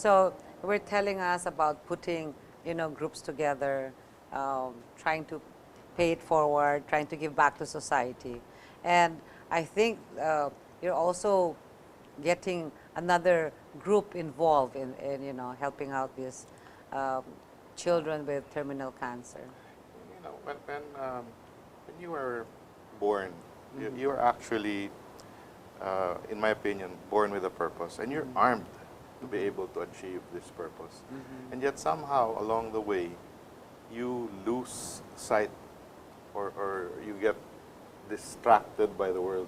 So we're telling us about putting, groups together, trying to pay it forward, trying to give back to society. And I think you're also getting another group involved in helping out these um, children with terminal cancer. When you were born, you are actually, in my opinion, born with a purpose, and you're armed to be able to achieve this purpose. And yet somehow along the way, you lose sight, or you get distracted by the world.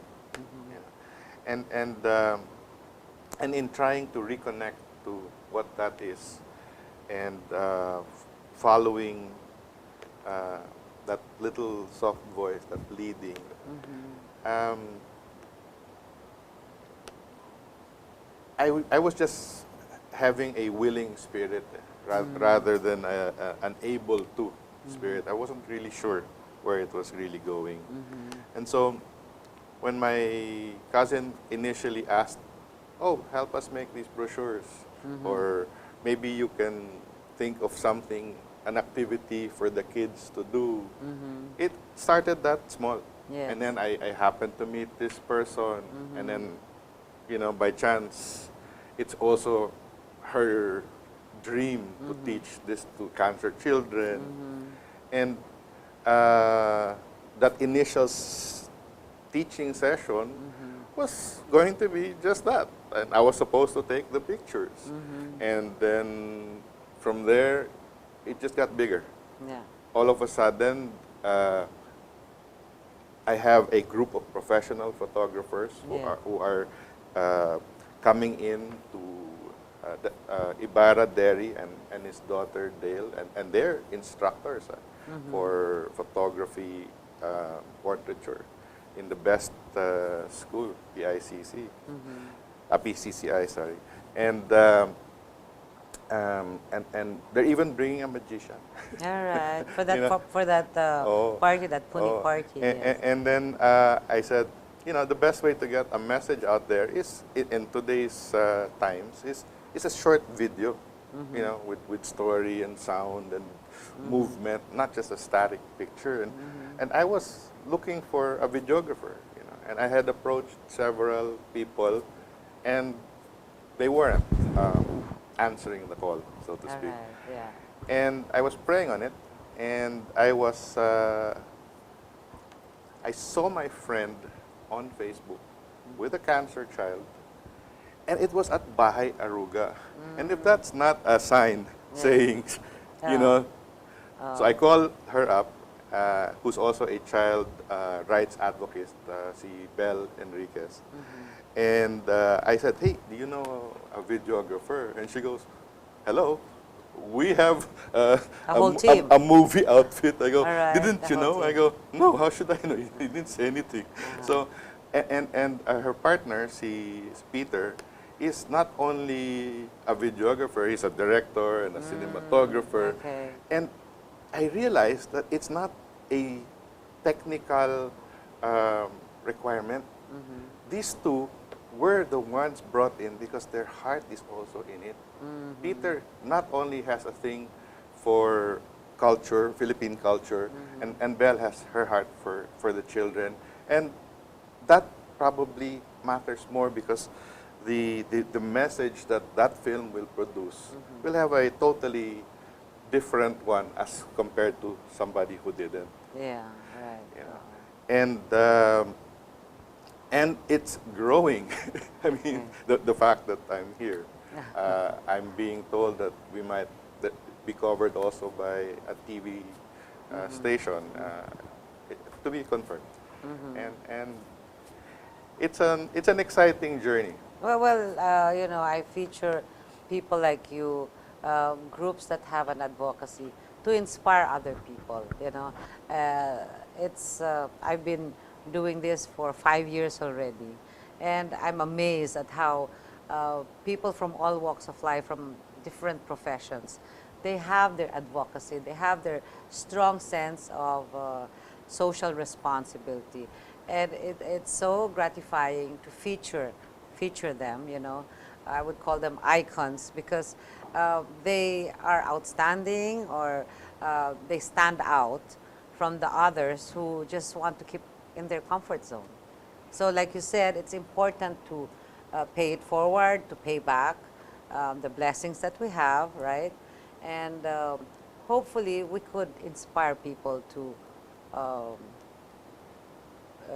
And in trying to reconnect to what that is, and following that little soft voice, that leading, I was just having a willing spirit rather than an able to spirit. I wasn't really sure where it was really going. And so when my cousin initially asked, oh, help us make these brochures, or maybe you can think of something, an activity for the kids to do. It started that small. Yes. And then I happened to meet this person, and then, by chance, it's also her dream to teach this to cancer children. And that initial teaching session was going to be just that. And I was supposed to take the pictures. And then from there, it just got bigger. Yeah. All of a sudden, I have a group of professional photographers who are coming in to Ibarra Derry and his daughter Dale, and they're instructors for photography, portraiture in the best school, PICC, PCCI, sorry. And they're even bringing a magician. All right, for that party, that Puni party. Yes. And then I said, the best way to get a message out there is, in today's times, is a short video, with story and sound and movement, not just a static picture. And I was looking for a videographer, and I had approached several people, and they weren't answering the call, so to speak. Right, yeah. And I was praying on it, and I saw my friend on Facebook with a cancer child, and it was at Bahay Aruga. And if that's not a sign saying, so I called her up, who's also a child rights advocate, si Belle Enriquez. And I said, hey, do you know a videographer? And she goes, hello, we have a whole team. a movie outfit. I go, right, didn't you know? team. I go, no, how should I know? He didn't say anything. So, and her partner, Peter, is not only a videographer, he's a director and a cinematographer. Okay. And I realized that it's not a technical requirement. These two were the ones brought in because their heart is also in it. Peter not only has a thing for culture, Philippine culture, and Belle has her heart for the children. And that probably matters more because the message that film will produce will have a totally different one as compared to somebody who didn't. Yeah, right. And it's growing. I mean, the fact that I'm here, I'm being told that we might be covered also by a TV station, to be confirmed. And it's an exciting journey. Well, I feature people like you, groups that have an advocacy to inspire other people. I've been doing this for 5 years already, and I'm amazed at how people from all walks of life, from different professions, they have their advocacy, they have their strong sense of social responsibility, and it's so gratifying to feature them, I would call them icons, because they are outstanding, or they stand out from the others who just want to keep in their comfort zone. So like you said, it's important to pay it forward, to pay back the blessings that we have, right? And hopefully we could inspire people to um, uh,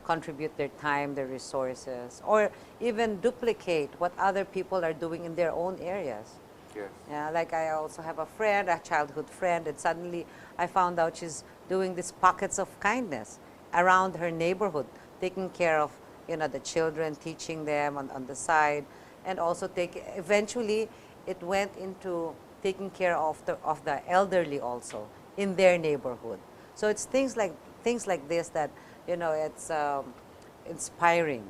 contribute their time, their resources, or even duplicate what other people are doing in their own areas. Yes. Yeah, like I also have a friend, a childhood friend, and suddenly I found out she's doing these pockets of kindness around her neighborhood, taking care of, the children, teaching them on the side, and also eventually it went into taking care of the elderly also in their neighborhood. So it's things like this that, it's inspiring.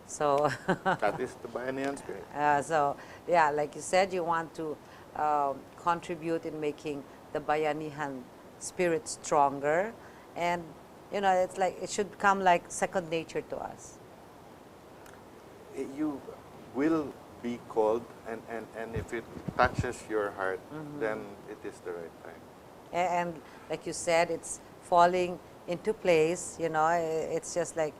So That is the Bayanihan spirit. so yeah, like you said, you want to contribute in making the Bayanihan spirit stronger, and it's like it should come like second nature to us. You will be called, and if it touches your heart, then it is the right time. And like you said, it's falling into place. It's just like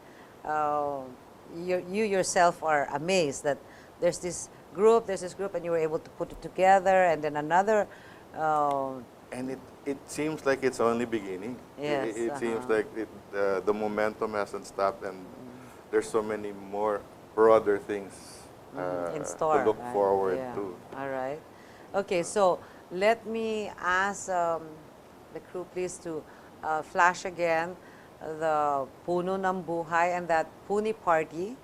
you yourself are amazed that there's this group, and you were able to put it together, and then another. And it seems like it's only beginning. Yes, It seems like the momentum hasn't stopped, and there's so many more broader things in store, to look right? forward Yeah. to. All right. Okay, so let me ask the crew please to flash again the Puno ng Buhay and that Puni party,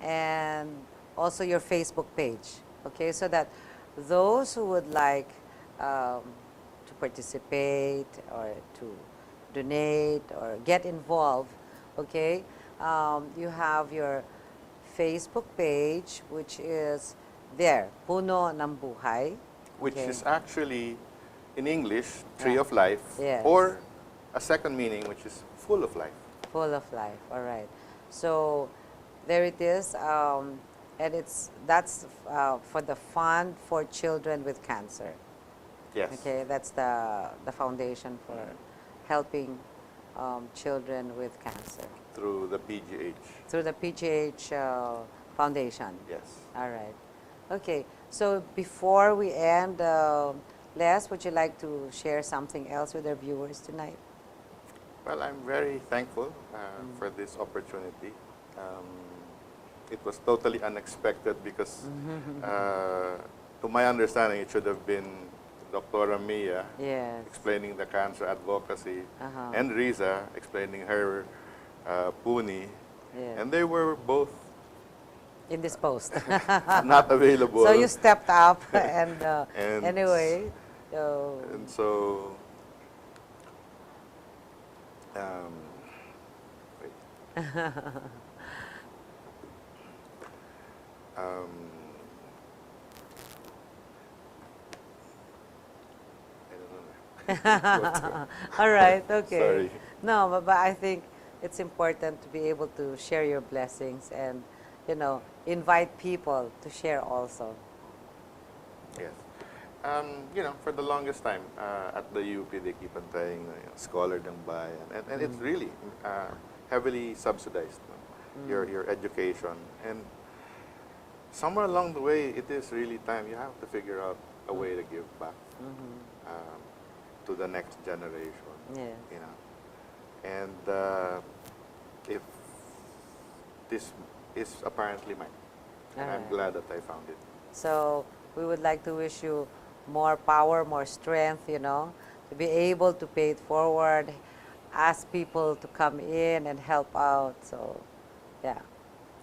and also your Facebook page. Okay, so that those who would like to participate or to donate or get involved, okay, you have your Facebook page, which is there, Puno ng Buhay. Which Okay. is actually, in English, Tree Yeah. of Life, Yes. or a second meaning, which is full of life. Full of life. All right. So there it is, and that's for the Fund for Children with Cancer. Yes. Okay, that's the foundation for helping children with cancer Through the PGH. through the PGH Foundation. Yes. All right. Okay. So before we end, Les, would you like to share something else with our viewers tonight? Well, I'm very thankful for this opportunity. It was totally unexpected because, to my understanding, it should have been Dr. Mia Yes. explaining the cancer advocacy, Uh-huh. and Riza explaining her Puni, Yes. and they were both In this post. not available. So you stepped up, and, And anyway, And so, wait. I don't know. all right, okay. Sorry. No, but I think it's important to be able to share your blessings and, invite people to share also. Yes. For the longest time, at the UP, they keep on saying, scholar ng bayan. And it's really heavily subsidized, your education. And somewhere along the way, it is really time. You have to figure out a way to give back to the next generation. Yes. And if this is apparently mine, and I'm Alright. glad that I found it. So we would like to wish you more power, more strength, to be able to pay it forward, ask people to come in and help out. So, yeah.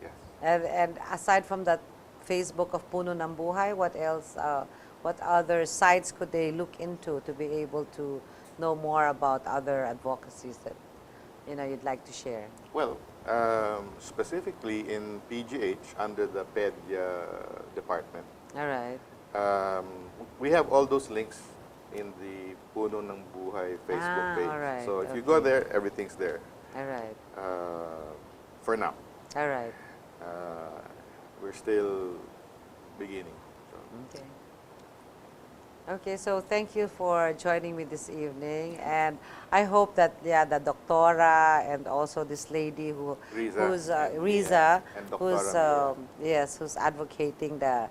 Yes. And aside from that Facebook of Puno ng Buhay, what else, what other sites could they look into to be able to know more about other advocacies that, you'd like to share? Well, specifically in PGH, under the PEDIA department, All right. we have all those links in the Puno ng Buhay Facebook page. all right, So if you okay. go there, everything's there All right. for now. All right. We're still beginning. So, Okay. Okay, so thank you for joining me this evening, and I hope that the doctora and also this lady who's and Riza, and who's Doctora Mira. yes, who's advocating the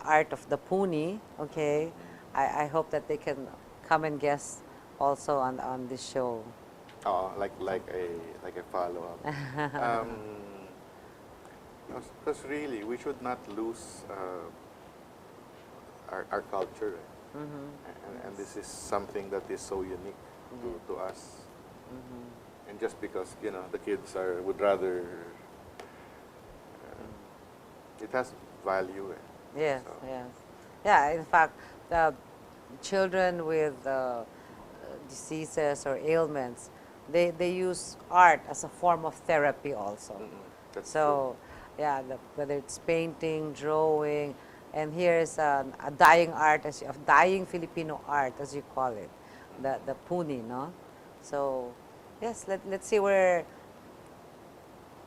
art of the Puni. Okay, I hope that they can come and guest also on this show. Oh, like a follow up. Because really, we should not lose our culture. And this is something that is so unique to us. And just because the kids would rather, it has value. Yes, So, yes. Yeah, in fact, children with diseases or ailments, they use art as a form of therapy also. that's So, yeah, whether it's painting, drawing, and here's a dying art, of dying Filipino art, as you call it, the Puni, no? So, yes, let's see where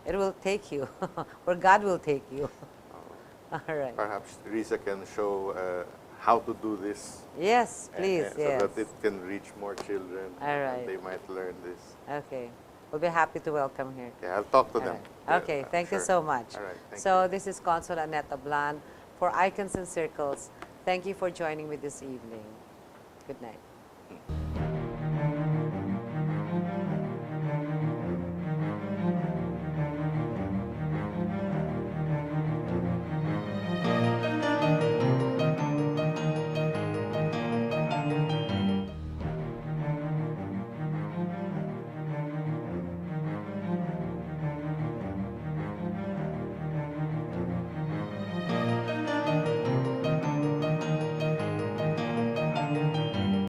it will take you, where God will take you. All right. Perhaps Risa can show how to do this. Yes, please, So yes. that it can reach more children. All right. And they might learn this. Okay. We'll be happy to welcome here. Yeah, I'll talk to All them. right. Okay, thank you Sure. so much. All right, thank So you. this is Consul Annette Ablan for Icons and Circles. Thank you for joining me this evening. Good night.